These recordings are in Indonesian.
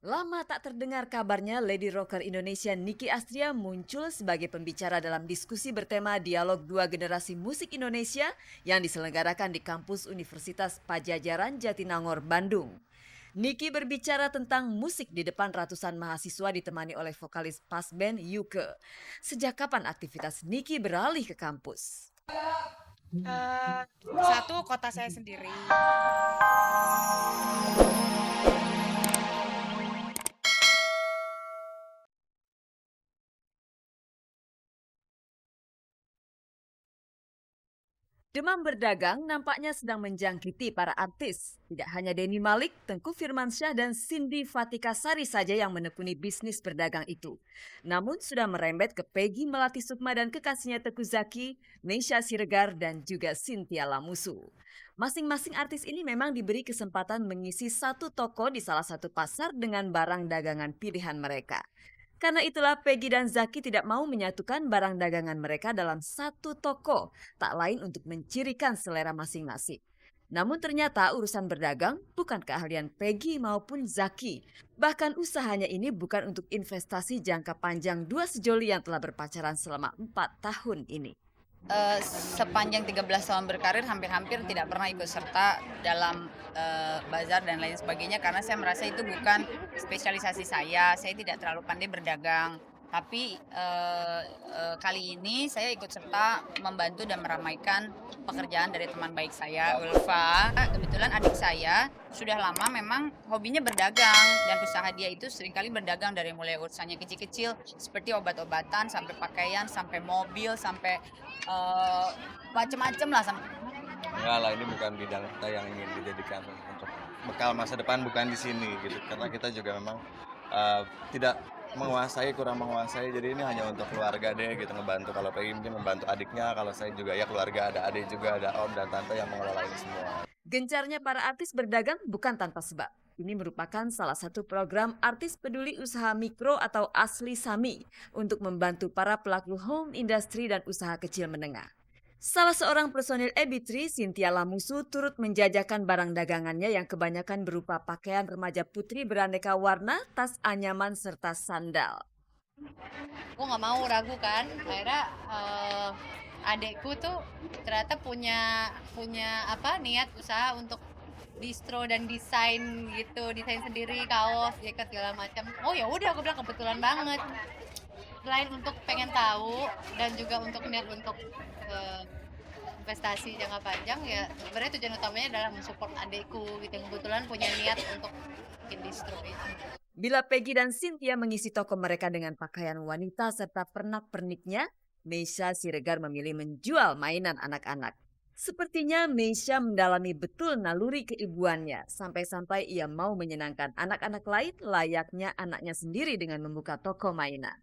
Lama tak terdengar kabarnya, Lady Rocker Indonesia Niki Astria muncul sebagai pembicara dalam diskusi bertema dialog dua generasi musik Indonesia yang diselenggarakan di kampus Universitas Padjadjaran Jatinangor, Bandung. Niki berbicara tentang musik di depan ratusan mahasiswa ditemani oleh vokalis pas band Yuke. Sejak kapan aktivitas Niki beralih ke kampus? Eh, Satu kota saya sendiri. Demam berdagang nampaknya sedang menjangkiti para artis. Tidak hanya Denny Malik, Tengku Firmansyah, dan Cindy Fatika Sari saja yang menekuni bisnis berdagang itu. Namun sudah merembet ke Peggy Melati Sukma dan kekasihnya Teuku Zacky, Meisya Siregar, dan juga Cynthia Lamusu. Masing-masing artis ini memang diberi kesempatan mengisi satu toko di salah satu pasar dengan barang dagangan pilihan mereka. Karena itulah Peggy dan Zaki tidak mau menyatukan barang dagangan mereka dalam satu toko, tak lain untuk mencirikan selera masing-masing. Namun ternyata urusan berdagang bukan keahlian Peggy maupun Zaki. Bahkan usahanya ini bukan untuk investasi jangka panjang dua sejoli yang telah berpacaran selama 4 tahun ini. Sepanjang 13 tahun berkarir hampir-hampir tidak pernah ikut serta dalam bazar dan lain sebagainya karena saya merasa itu bukan spesialisasi saya tidak terlalu pandai berdagang. Tapi kali ini saya ikut serta membantu dan meramaikan pekerjaan dari teman baik saya, Ulfa. Kebetulan adik saya sudah lama memang hobinya berdagang dan usaha dia itu seringkali berdagang dari mulai urusannya kecil-kecil seperti obat-obatan sampai pakaian sampai mobil sampai macem-macem lah. Enggak lah, ini bukan bidang kita yang ingin dijadikan untuk bekal masa depan, bukan di sini gitu. Karena kita juga memang tidak kurang menguasai. Jadi ini hanya untuk keluarga deh gitu, ngebantu. Kalau pengen mungkin membantu adiknya, kalau saya juga ya keluarga, ada adik juga, ada om dan tante yang mengelola ini semua. Gencarnya para artis berdagang bukan tanpa sebab. Ini merupakan salah satu program artis peduli usaha mikro atau Asli Sami untuk membantu para pelaku home industry dan usaha kecil menengah. Salah seorang personil Ebitri, Cynthia Lamusu, turut menjajakan barang dagangannya yang kebanyakan berupa pakaian remaja putri beraneka warna, tas anyaman, serta sandal. Aku nggak mau ragu kan, akhirnya adekku tuh ternyata punya punya apa niat usaha untuk distro dan desain gitu, desain sendiri kaos jaket segala macam. Oh ya udah, aku bilang kebetulan banget. Selain untuk pengen tahu dan juga untuk niat untuk eh, investasi jangka panjang, ya sebenarnya tujuan utamanya adalah mensupport adekku gitu yang kebetulan punya niat untuk bikin distro itu. Bila Peggy dan Cynthia mengisi toko mereka dengan pakaian wanita serta pernak-perniknya, Meisya Siregar memilih menjual mainan anak-anak. Sepertinya Meisya mendalami betul naluri keibuannya, sampai-sampai ia mau menyenangkan anak-anak lain layaknya anaknya sendiri dengan membuka toko mainan.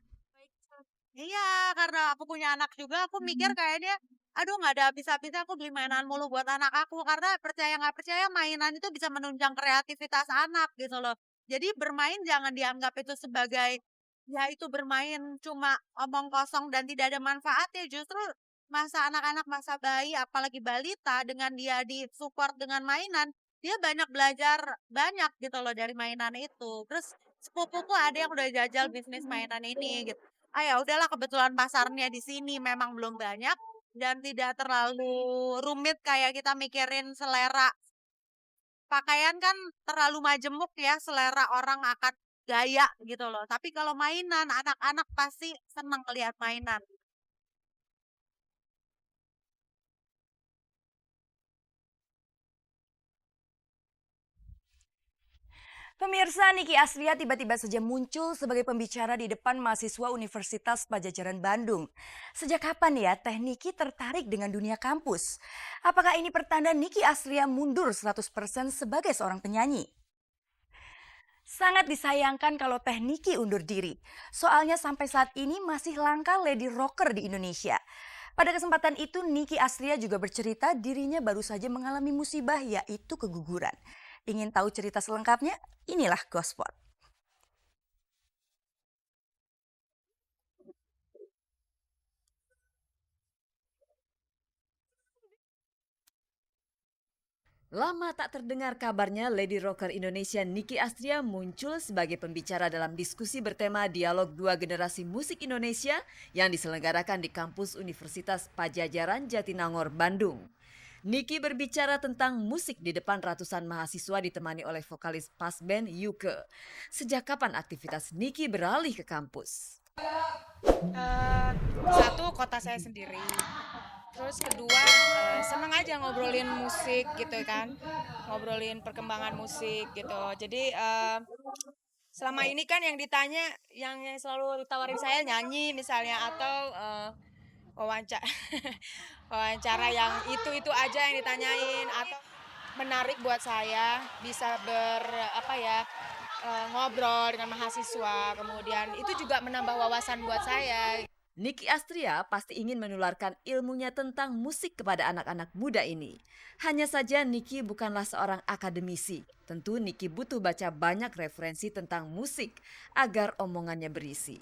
Iya, karena aku punya anak juga, aku mikir kayaknya, aduh nggak ada habis-habisnya aku beli mainan mulu buat anak aku. Karena percaya nggak percaya mainan itu bisa menunjang kreativitas anak gitu loh. Jadi bermain jangan dianggap itu sebagai, ya itu bermain cuma omong kosong dan tidak ada manfaatnya. Justru masa anak-anak, masa bayi, apalagi balita dengan dia disupport dengan mainan, dia banyak belajar banyak gitu loh dari mainan itu. Terus sepupuku ada yang udah jajal bisnis mainan ini gitu. Ah, ya udahlah kebetulan pasarnya di sini memang belum banyak dan tidak terlalu rumit kayak kita mikirin selera. Pakaian kan terlalu majemuk ya, selera orang akan gaya gitu loh. Tapi kalau mainan, anak-anak pasti senang lihat mainan. Pemirsa, Niki Astria tiba-tiba saja muncul sebagai pembicara di depan mahasiswa Universitas Padjadjaran Bandung. Sejak kapan ya Teh Niki tertarik dengan dunia kampus? Apakah ini pertanda Niki Astria mundur 100% sebagai seorang penyanyi? Sangat disayangkan kalau Teh Niki undur diri. Soalnya sampai saat ini masih langka lady rocker di Indonesia. Pada kesempatan itu Niki Astria juga bercerita dirinya baru saja mengalami musibah yaitu keguguran. Ingin tahu cerita selengkapnya? Inilah Gospot. Lama tak terdengar kabarnya, Lady Rocker Indonesia Niki Astria muncul sebagai pembicara dalam diskusi bertema Dialog Dua Generasi Musik Indonesia yang diselenggarakan di kampus Universitas Padjadjaran Jatinangor, Bandung. Niki berbicara tentang musik di depan ratusan mahasiswa ditemani oleh vokalis pas band Yuke. Sejak kapan aktivitas Niki beralih ke kampus? Satu, kota saya sendiri. Terus kedua, seneng aja ngobrolin musik gitu kan, ngobrolin perkembangan musik gitu. Jadi selama ini kan yang ditanya, yang selalu ditawarin saya nyanyi misalnya, atau wawancara wawancara yang itu aja yang ditanyain, atau menarik buat saya bisa ngobrol dengan mahasiswa, kemudian itu juga menambah wawasan buat saya. Niki Astria pasti ingin menularkan ilmunya tentang musik kepada anak-anak muda ini. Hanya saja Niki bukanlah seorang akademisi. Tentu Niki butuh baca banyak referensi tentang musik agar omongannya berisi.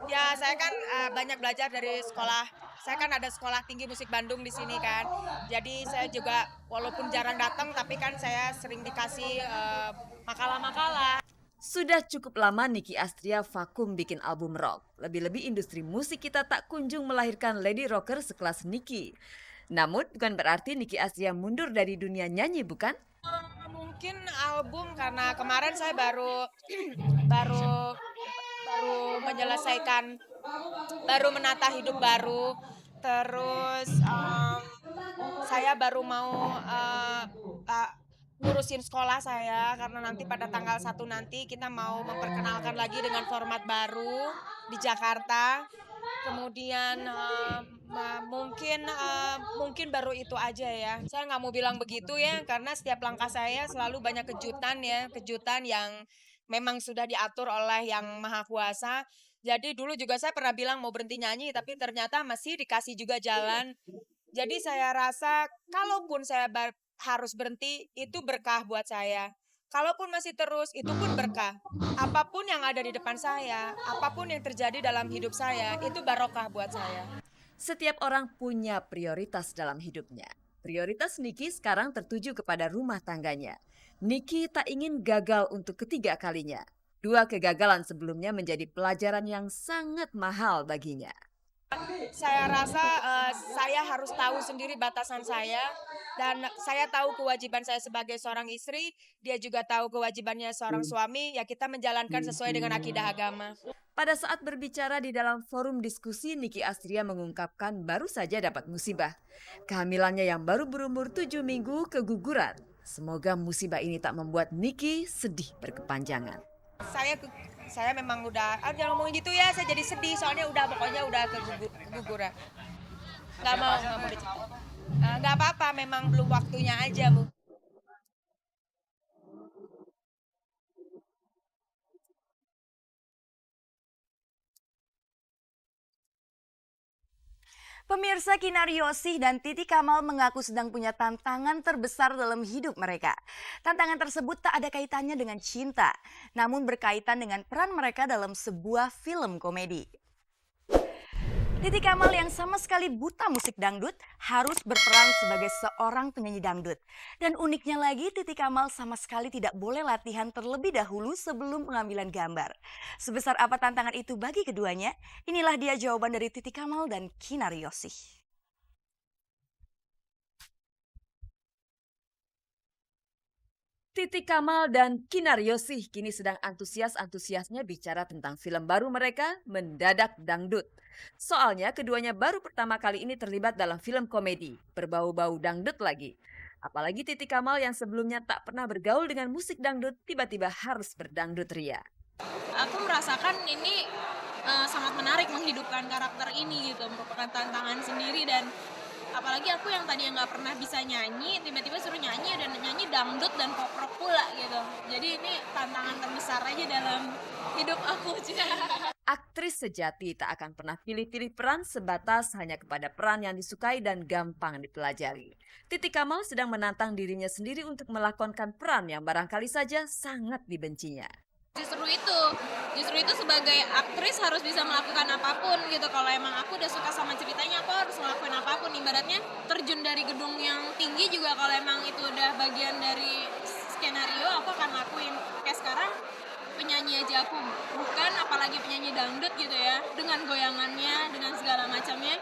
Ya, saya kan banyak belajar dari sekolah. Saya kan ada sekolah tinggi musik Bandung di sini kan. Jadi saya juga walaupun jarang datang, tapi kan saya sering dikasih makalah-makalah. Sudah cukup lama Niki Astria vakum bikin album rock. Lebih-lebih industri musik kita tak kunjung melahirkan lady rocker sekelas Niki. Namun bukan berarti Niki Astria mundur dari dunia nyanyi, bukan? Mungkin album karena kemarin saya baru baru menyelesaikan, baru menata hidup baru. Terus saya baru mau ngurusin sekolah saya, karena nanti pada tanggal 1 nanti kita mau memperkenalkan lagi dengan format baru di Jakarta. Kemudian mungkin baru itu aja ya. Saya nggak mau bilang begitu ya, karena setiap langkah saya selalu banyak kejutan ya, kejutan yang memang sudah diatur oleh Yang Maha Kuasa. Jadi dulu juga saya pernah bilang mau berhenti nyanyi, tapi ternyata masih dikasih juga jalan. Jadi saya rasa kalaupun saya harus berhenti, itu berkah buat saya. Kalaupun masih terus, itu pun berkah. Apapun yang ada di depan saya, apapun yang terjadi dalam hidup saya, itu barokah buat saya. Setiap orang punya prioritas dalam hidupnya. Prioritas Niki sekarang tertuju kepada rumah tangganya. Niki tak ingin gagal untuk ketiga kalinya. 2 kegagalan sebelumnya menjadi pelajaran yang sangat mahal baginya. Saya rasa saya harus tahu sendiri batasan saya, dan saya tahu kewajiban saya sebagai seorang istri, dia juga tahu kewajibannya seorang suami, ya kita menjalankan sesuai dengan akidah agama. Pada saat berbicara di dalam forum diskusi, Niki Astria mengungkapkan baru saja dapat musibah. Kehamilannya yang baru berumur 7 minggu keguguran. Semoga musibah ini tak membuat Niki sedih berkepanjangan. Saya memang udah, jangan ngomongin gitu ya, saya jadi sedih soalnya pokoknya udah keguguran. Nggak mau diceritain. Nggak apa-apa, memang belum waktunya aja, Bu. Pemirsa, Kinar Yosih dan Titi Kamal mengaku sedang punya tantangan terbesar dalam hidup mereka. Tantangan tersebut tak ada kaitannya dengan cinta, namun berkaitan dengan peran mereka dalam sebuah film komedi. Titi Kamal yang sama sekali buta musik dangdut harus berperan sebagai seorang penyanyi dangdut. Dan uniknya lagi, Titi Kamal sama sekali tidak boleh latihan terlebih dahulu sebelum pengambilan gambar. Sebesar apa tantangan itu bagi keduanya? Inilah dia jawaban dari Titi Kamal dan Kinar Yosih. Titi Kamal dan Kinar Yosih kini sedang antusiasnya bicara tentang film baru mereka, Mendadak Dangdut. Soalnya keduanya baru pertama kali ini terlibat dalam film komedi, berbau-bau dangdut lagi. Apalagi Titi Kamal yang sebelumnya tak pernah bergaul dengan musik dangdut, tiba-tiba harus berdangdut ria. Aku merasakan ini sangat menarik menghidupkan karakter ini gitu, merupakan tantangan sendiri, dan apalagi aku yang tadi nggak pernah bisa nyanyi, tiba-tiba suruh nyanyi dan nyanyi dangdut dan pop rock pula gitu. Jadi ini tantangan terbesar aja dalam hidup aku. Aktris sejati tak akan pernah pilih-pilih peran sebatas hanya kepada peran yang disukai dan gampang dipelajari. Titi Kamal sedang menantang dirinya sendiri untuk melakonkan peran yang barangkali saja sangat dibencinya. Justru itu sebagai aktris harus bisa melakukan apapun gitu. Kalau emang aku udah suka sama ceritanya, aku harus ngelakuin apapun. Ibaratnya terjun dari gedung yang tinggi juga, kalau emang itu udah bagian dari skenario, aku akan lakuin. Kayak sekarang penyanyi aja aku bukan, apalagi penyanyi dangdut gitu ya, dengan goyangannya, dengan segala macamnya.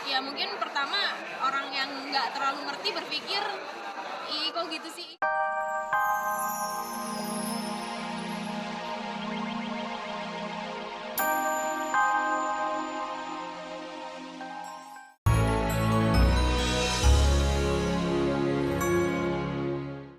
Ya mungkin pertama orang yang nggak terlalu ngerti berpikir